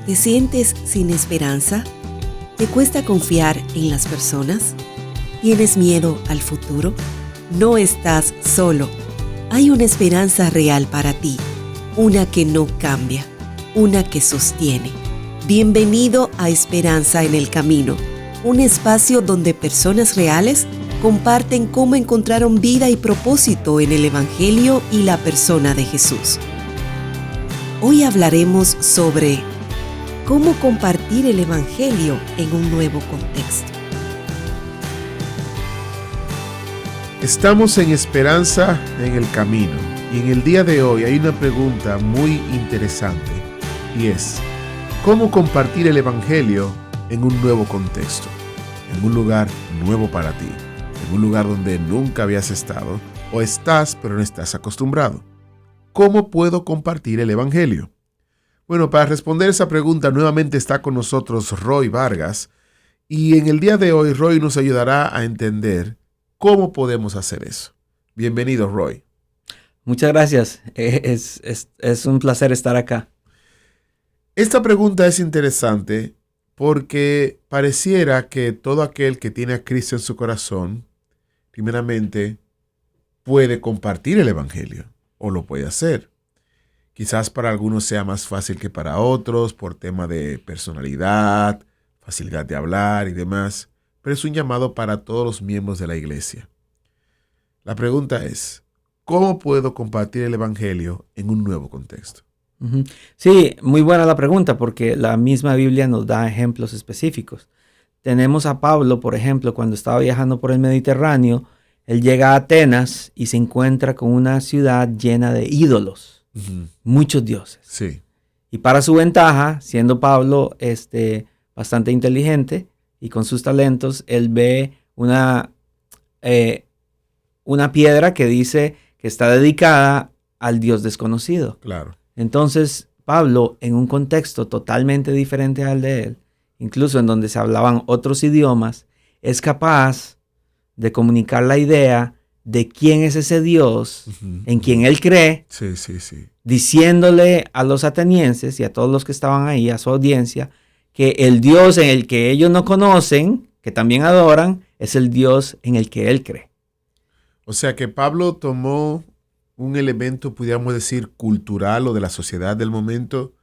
¿Te sientes sin esperanza? ¿Te cuesta confiar en las personas? ¿Tienes miedo al futuro? No estás solo. Hay una esperanza real para ti, una que no cambia, una que sostiene. Bienvenido a Esperanza en el Camino, un espacio donde personas reales comparten cómo encontraron vida y propósito en el Evangelio y la persona de Jesús. Hoy hablaremos sobre cómo compartir el Evangelio en un nuevo contexto. Estamos en Esperanza en el Camino y en el día de hoy hay una pregunta muy interesante y es: ¿cómo compartir el Evangelio en un nuevo contexto? En un lugar nuevo para ti, en un lugar donde nunca habías estado o estás pero no estás acostumbrado. ¿Cómo puedo compartir el Evangelio? Bueno, para responder esa pregunta nuevamente está con nosotros Roy Vargas y en el día de hoy Roy nos ayudará a entender cómo podemos hacer eso. Bienvenido, Roy. Muchas gracias. Es un placer estar acá. Esta pregunta es interesante porque pareciera que todo aquel que tiene a Cristo en su corazón, primeramente, puede compartir el Evangelio o lo puede hacer. Quizás para algunos sea más fácil que para otros por tema de personalidad, facilidad de hablar y demás, pero es un llamado para todos los miembros de la iglesia. La pregunta es: ¿cómo puedo compartir el Evangelio en un nuevo contexto? Sí, muy buena la pregunta porque la misma Biblia nos da ejemplos específicos. Tenemos a Pablo, por ejemplo, cuando estaba viajando por el Mediterráneo, él llega a Atenas y se encuentra con una ciudad llena de ídolos. Muchos dioses. Sí. Y para su ventaja, siendo Pablo bastante inteligente y con sus talentos, él ve una piedra que dice que está dedicada al Dios desconocido. Claro. Entonces, Pablo, en un contexto totalmente diferente al de él, incluso en donde se hablaban otros idiomas, es capaz de comunicar la idea de quién es ese Dios en quien él cree, sí. diciéndole a los atenienses y a todos los que estaban ahí, a su audiencia, que el Dios en el que ellos no conocen, que también adoran, es el Dios en el que él cree. O sea que Pablo tomó un elemento, pudiéramos decir, cultural o de la sociedad del momento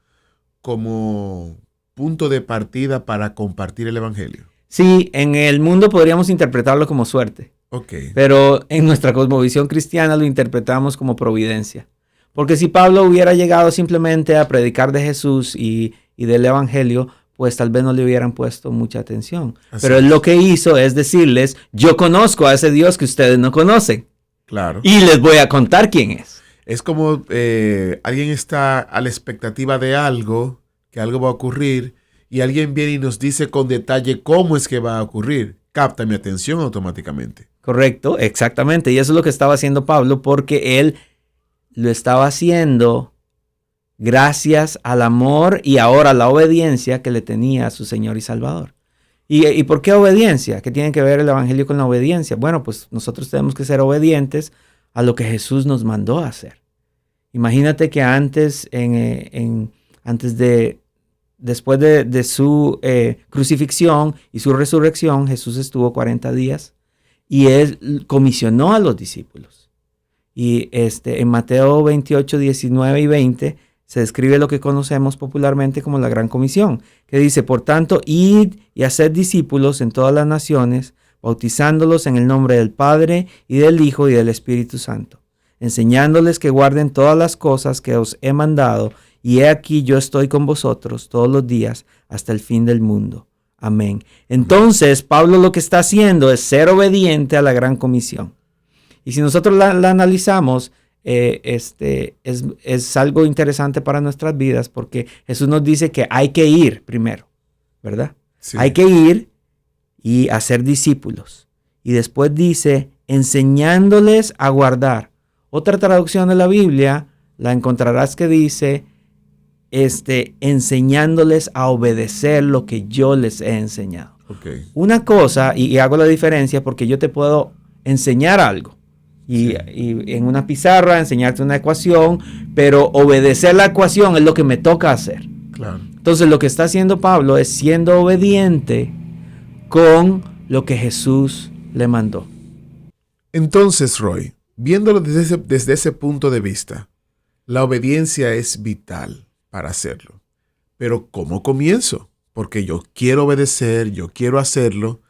como punto de partida para compartir el Evangelio. Sí, en el mundo podríamos interpretarlo como suerte. Okay. Pero en nuestra cosmovisión cristiana lo interpretamos como providencia. Porque si Pablo hubiera llegado simplemente a predicar de Jesús y del Evangelio, pues tal vez no le hubieran puesto mucha atención. Pero él lo que hizo es decirles: yo conozco a ese Dios que ustedes no conocen. Claro. Y les voy a contar quién es. Es como alguien está a la expectativa de algo, que algo va a ocurrir, y alguien viene y nos dice con detalle cómo es que va a ocurrir. Capta mi atención automáticamente. Correcto, exactamente. Y eso es lo que estaba haciendo Pablo, porque él lo estaba haciendo gracias al amor y ahora a la obediencia que le tenía a su Señor y Salvador. ¿Y por qué obediencia? ¿Qué tiene que ver el Evangelio con la obediencia? Bueno, pues nosotros tenemos que ser obedientes a lo que Jesús nos mandó a hacer. Imagínate que después de su crucifixión y su resurrección, Jesús estuvo 40 días y él comisionó a los discípulos. Y en Mateo 28, 19 y 20 se describe lo que conocemos popularmente como la Gran Comisión, que dice: por tanto, id y haced discípulos en todas las naciones, bautizándolos en el nombre del Padre y del Hijo y del Espíritu Santo, enseñándoles que guarden todas las cosas que os he mandado, y he aquí yo estoy con vosotros todos los días hasta el fin del mundo. Amén. Entonces, Pablo lo que está haciendo es ser obediente a la Gran Comisión. Y si nosotros la analizamos, es algo interesante para nuestras vidas, porque Jesús nos dice que hay que ir primero, ¿verdad? Sí. Hay que ir y hacer discípulos. Y después dice, enseñándoles a guardar. Otra traducción de la Biblia la encontrarás que dice, enseñándoles a obedecer lo que yo les he enseñado. Okay. Una cosa, y hago la diferencia porque yo te puedo enseñar algo. Y en una pizarra enseñarte una ecuación, pero obedecer la ecuación es lo que me toca hacer. Claro. Entonces lo que está haciendo Pablo es siendo obediente con lo que Jesús le mandó. Entonces, Roy, viéndolo desde ese punto de vista, la obediencia es vital para hacerlo. Pero ¿cómo comienzo? Porque yo quiero obedecer, yo quiero hacerlo,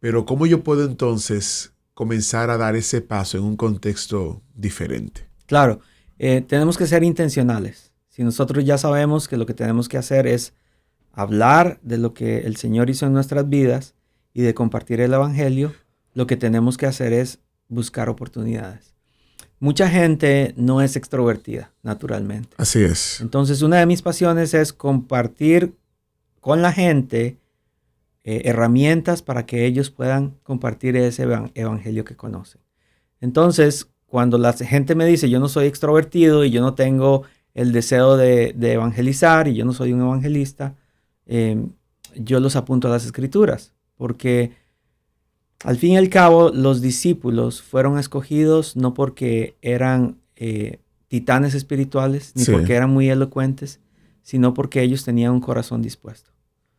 pero ¿cómo yo puedo entonces comenzar a dar ese paso en un contexto diferente? Claro, tenemos que ser intencionales. Si nosotros ya sabemos que lo que tenemos que hacer es hablar de lo que el Señor hizo en nuestras vidas y de compartir el Evangelio, lo que tenemos que hacer es buscar oportunidades. Mucha gente no es extrovertida, naturalmente. Así es. Entonces, una de mis pasiones es compartir con la gente herramientas para que ellos puedan compartir ese evangelio que conocen. Entonces, cuando la gente me dice, yo no soy extrovertido y yo no tengo el deseo de evangelizar y yo no soy un evangelista, yo los apunto a las Escrituras, porque al fin y al cabo los discípulos fueron escogidos no porque eran titanes espirituales, ni porque eran muy elocuentes, sino porque ellos tenían un corazón dispuesto.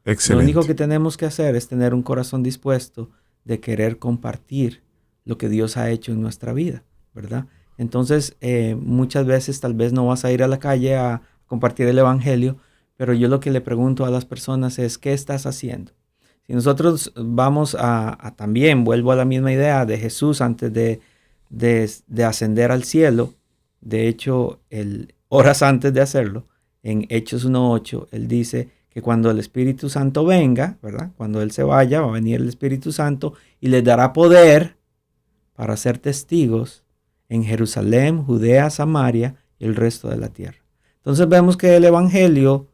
Excelente. Lo único que tenemos que hacer es tener un corazón dispuesto de querer compartir lo que Dios ha hecho en nuestra vida, ¿verdad? Entonces, muchas veces tal vez no vas a ir a la calle a compartir el evangelio, pero yo lo que le pregunto a las personas es, ¿qué estás haciendo? Si nosotros vamos a también, vuelvo a la misma idea de Jesús antes de ascender al cielo, de hecho, horas antes de hacerlo, en Hechos 1:8, él dice que cuando el Espíritu Santo venga, ¿verdad? Cuando Él se vaya, va a venir el Espíritu Santo y les dará poder para ser testigos en Jerusalén, Judea, Samaria y el resto de la tierra. Entonces vemos que el Evangelio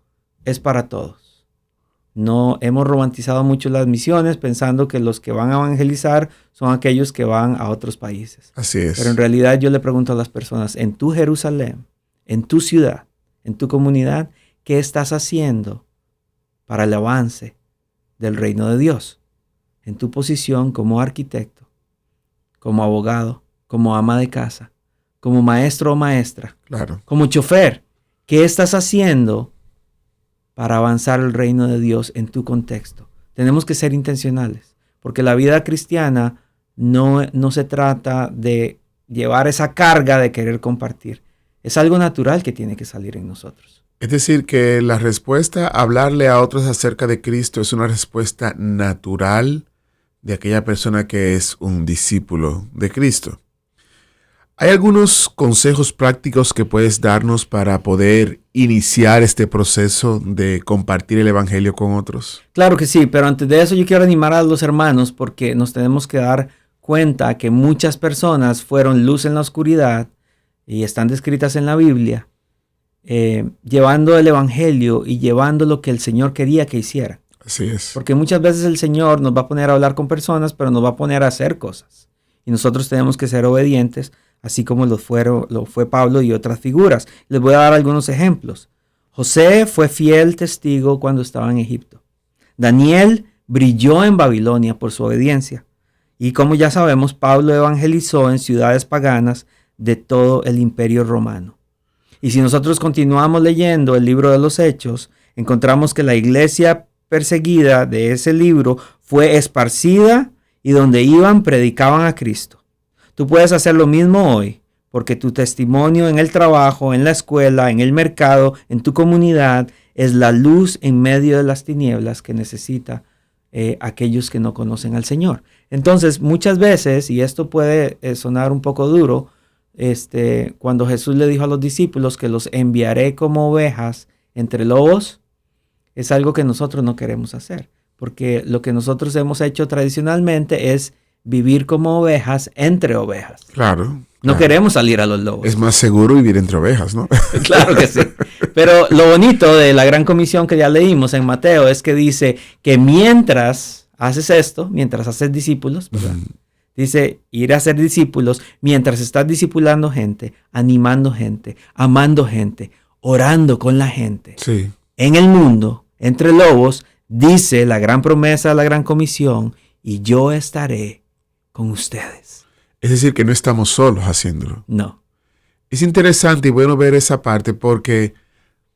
es para todos. No hemos romantizado mucho las misiones pensando que los que van a evangelizar son aquellos que van a otros países. Así es. Pero en realidad yo le pregunto a las personas, en tu Jerusalén, en tu ciudad, en tu comunidad, ¿qué estás haciendo para el avance del reino de Dios? En tu posición como arquitecto, como abogado, como ama de casa, como maestro o maestra, Claro. como chofer, ¿qué estás haciendo para avanzar el reino de Dios en tu contexto? Tenemos que ser intencionales, porque la vida cristiana no se trata de llevar esa carga de querer compartir. Es algo natural que tiene que salir en nosotros. Es decir, que la respuesta a hablarle a otros acerca de Cristo es una respuesta natural de aquella persona que es un discípulo de Cristo. ¿Hay algunos consejos prácticos que puedes darnos para poder iniciar este proceso de compartir el Evangelio con otros? Claro que sí, pero antes de eso yo quiero animar a los hermanos porque nos tenemos que dar cuenta que muchas personas fueron luz en la oscuridad y están descritas en la Biblia, llevando el Evangelio y llevando lo que el Señor quería que hiciera. Así es. Porque muchas veces el Señor nos va a poner a hablar con personas, pero nos va a poner a hacer cosas. Y nosotros tenemos que ser obedientes, así como lo fue Pablo y otras figuras. Les voy a dar algunos ejemplos. José fue fiel testigo cuando estaba en Egipto. Daniel brilló en Babilonia por su obediencia. Y como ya sabemos, Pablo evangelizó en ciudades paganas de todo el Imperio Romano. Y si nosotros continuamos leyendo el libro de los Hechos, encontramos que la iglesia perseguida de ese libro fue esparcida y donde iban predicaban a Cristo. Tú puedes hacer lo mismo hoy, porque tu testimonio en el trabajo, en la escuela, en el mercado, en tu comunidad, es la luz en medio de las tinieblas que necesita aquellos que no conocen al Señor. Entonces, muchas veces, y esto puede sonar un poco duro, cuando Jesús le dijo a los discípulos que los enviaré como ovejas entre lobos, es algo que nosotros no queremos hacer, porque lo que nosotros hemos hecho tradicionalmente es vivir como ovejas entre ovejas. Claro. No queremos salir a los lobos. Es más seguro vivir entre ovejas, ¿no? Claro que sí. Pero lo bonito de la gran comisión que ya leímos en Mateo es que dice que mientras haces esto, mientras haces discípulos, ¿verdad? Dice ir a ser discípulos mientras estás discipulando gente, animando gente, amando gente, orando con la gente. Sí. En el mundo, entre lobos, dice la gran promesa de la gran comisión, y yo estaré con ustedes. Es decir, que no estamos solos haciéndolo. No. Es interesante y bueno ver esa parte porque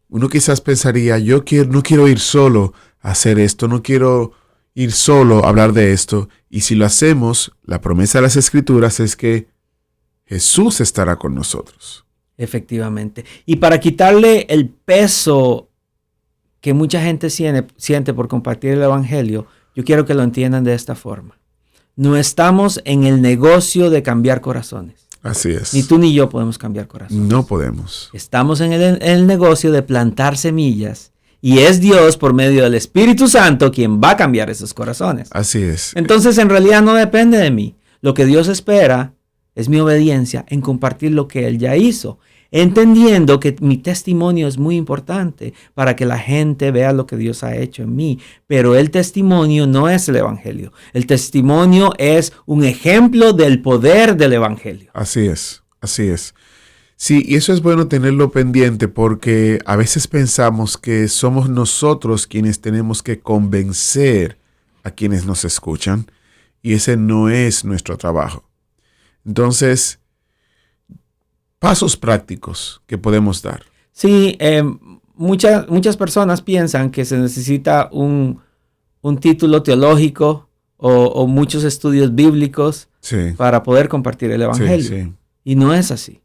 Uno quizás pensaría, no quiero ir solo a hacer esto, no quiero ir solo a hablar de esto. Y si lo hacemos, la promesa de las Escrituras es que Jesús estará con nosotros. Efectivamente. Y para quitarle el peso que mucha gente siente por compartir el Evangelio, yo quiero que lo entiendan de esta forma. No estamos en el negocio de cambiar corazones. Así es. Ni tú ni yo podemos cambiar corazones. No podemos. Estamos en el negocio de plantar semillas y es Dios por medio del Espíritu Santo quien va a cambiar esos corazones. Así es. Entonces en realidad no depende de mí. Lo que Dios espera es mi obediencia en compartir lo que Él ya hizo, entendiendo que mi testimonio es muy importante para que la gente vea lo que Dios ha hecho en mí. Pero el testimonio no es el Evangelio. El testimonio es un ejemplo del poder del Evangelio. Así es, así es. Sí, y eso es bueno tenerlo pendiente porque a veces pensamos que somos nosotros quienes tenemos que convencer a quienes nos escuchan y ese no es nuestro trabajo. Entonces, pasos prácticos que podemos dar. Sí, muchas personas piensan que se necesita un título teológico o muchos estudios bíblicos para poder compartir el Evangelio. Sí. Y no es así,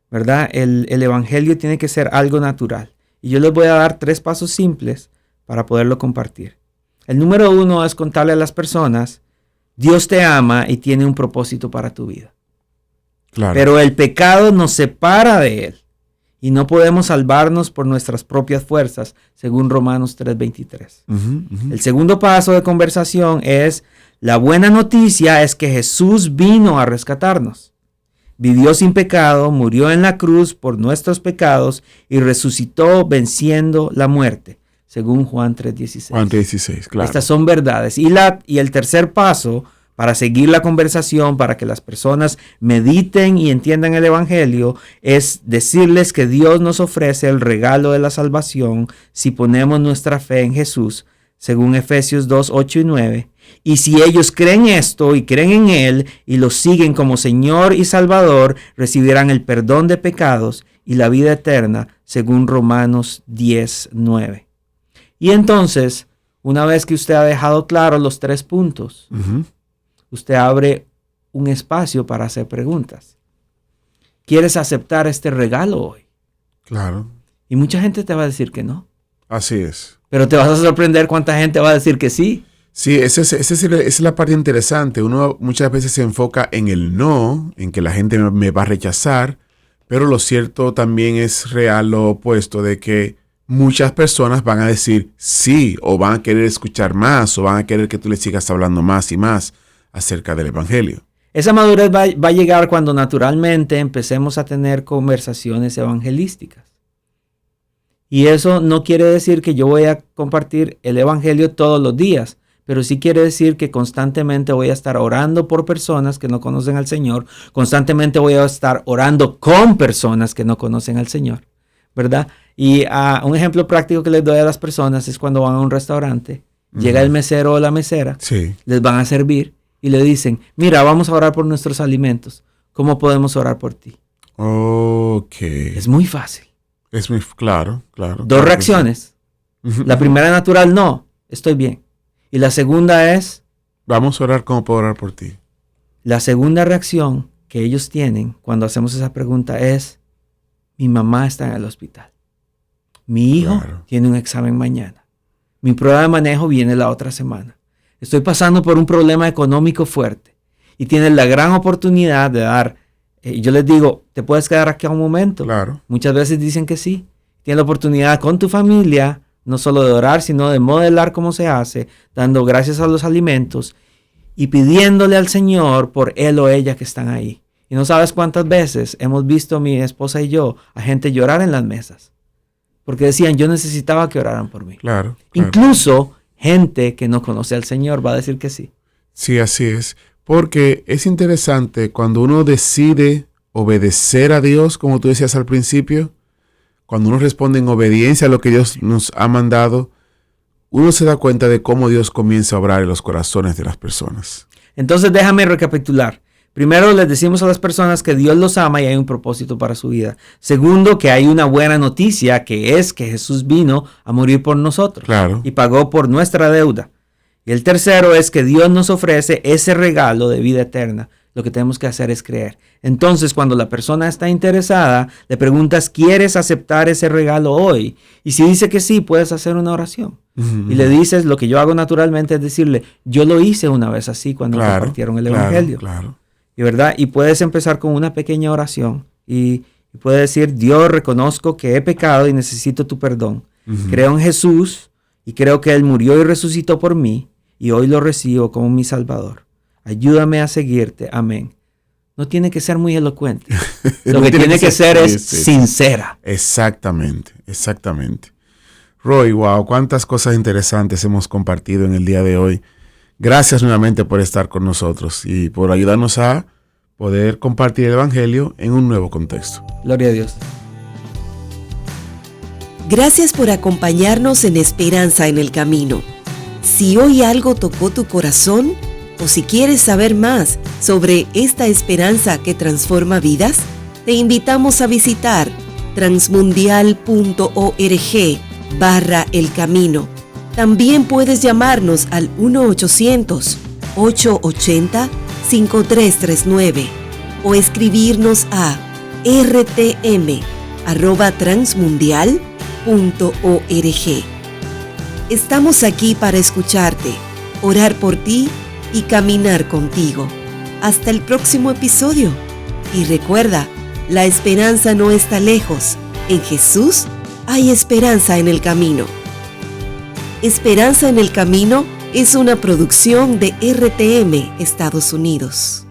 ¿verdad? El Evangelio tiene que ser algo natural. Y yo les voy a dar 3 pasos simples para poderlo compartir. El número 1 es contarle a las personas, Dios te ama y tiene un propósito para tu vida. Claro. Pero el pecado nos separa de Él y no podemos salvarnos por nuestras propias fuerzas, según Romanos 3:23. El segundo paso de conversación es, la buena noticia es que Jesús vino a rescatarnos. Vivió sin pecado, murió en la cruz por nuestros pecados y resucitó venciendo la muerte, según Juan 3:16. Juan 3:16, claro. Estas son verdades. Y el tercer paso para seguir la conversación, para que las personas mediten y entiendan el Evangelio, es decirles que Dios nos ofrece el regalo de la salvación si ponemos nuestra fe en Jesús, según Efesios 2:8 y 9. Y si ellos creen esto y creen en Él y lo siguen como Señor y Salvador, recibirán el perdón de pecados y la vida eterna, según Romanos 10:9. Y entonces, una vez que usted ha dejado claro los 3 puntos, usted abre un espacio para hacer preguntas. ¿Quieres aceptar este regalo hoy? Claro. Y mucha gente te va a decir que no. Así es. Pero te vas a sorprender cuánta gente va a decir que sí. Sí, esa es la parte interesante. Uno muchas veces se enfoca en el no, en que la gente me va a rechazar, pero lo cierto también es real lo opuesto, de que muchas personas van a decir sí, o van a querer escuchar más, o van a querer que tú les sigas hablando más y más acerca del Evangelio. Esa madurez va a llegar cuando naturalmente empecemos a tener conversaciones evangelísticas. Y eso no quiere decir que yo voy a compartir el Evangelio todos los días, pero sí quiere decir que constantemente voy a estar orando por personas que no conocen al Señor, constantemente voy a estar orando con personas que no conocen al Señor, ¿verdad? Y un ejemplo práctico que les doy a las personas es cuando van a un restaurante, llega el mesero o la mesera, les van a servir y le dicen, mira, vamos a orar por nuestros alimentos. ¿Cómo podemos orar por ti? Ok. Es muy fácil. Es muy claro. 2 reacciones. La primera natural, no, estoy bien. Y la segunda es, vamos a orar, ¿cómo puedo orar por ti? La segunda reacción que ellos tienen cuando hacemos esa pregunta es, mi mamá está en el hospital. Mi hijo tiene un examen mañana. Mi prueba de manejo viene la otra semana. Estoy pasando por un problema económico fuerte y tienes la gran oportunidad de dar. Yo les digo, ¿te puedes quedar aquí un momento? Claro. Muchas veces dicen que sí. Tienes la oportunidad con tu familia, no solo de orar, sino de modelar cómo se hace, dando gracias a los alimentos y pidiéndole al Señor por él o ella que están ahí. Y no sabes cuántas veces hemos visto mi esposa y yo a gente llorar en las mesas. Porque decían, yo necesitaba que oraran por mí. Claro. Incluso gente que no conoce al Señor va a decir que sí. Sí, así es. Porque es interesante cuando uno decide obedecer a Dios, como tú decías al principio, cuando uno responde en obediencia a lo que Dios nos ha mandado, uno se da cuenta de cómo Dios comienza a obrar en los corazones de las personas. Entonces déjame recapitular. Primero, les decimos a las personas que Dios los ama y hay un propósito para su vida. Segundo, que hay una buena noticia, que es que Jesús vino a morir por nosotros. Claro. Y pagó por nuestra deuda. Y el tercero es que Dios nos ofrece ese regalo de vida eterna. Lo que tenemos que hacer es creer. Entonces, cuando la persona está interesada, le preguntas, ¿quieres aceptar ese regalo hoy? Y si dice que sí, puedes hacer una oración. Y le dices, lo que yo hago naturalmente es decirle, yo lo hice una vez así cuando compartieron el Evangelio. Claro. ¿Y verdad? Y puedes empezar con una pequeña oración. Y puedes decir, Dios, reconozco que he pecado y necesito tu perdón. Creo en Jesús y creo que Él murió y resucitó por mí. Y hoy lo recibo como mi Salvador. Ayúdame a seguirte. Amén. No tiene que ser muy elocuente. Lo que tiene que ser es sincera. Exactamente. Roy, wow, cuántas cosas interesantes hemos compartido en el día de hoy. Gracias nuevamente por estar con nosotros y por ayudarnos a poder compartir el Evangelio en un nuevo contexto. Gloria a Dios. Gracias por acompañarnos en Esperanza en el Camino. Si hoy algo tocó tu corazón, o si quieres saber más sobre esta esperanza que transforma vidas, te invitamos a visitar transmundial.org/El Camino. También puedes llamarnos al 1-800-880-5339 o escribirnos a rtm@transmundial.org. Estamos aquí para escucharte, orar por ti y caminar contigo. Hasta el próximo episodio. Y recuerda, la esperanza no está lejos. En Jesús hay esperanza en el camino. Esperanza en el Camino es una producción de RTM Estados Unidos.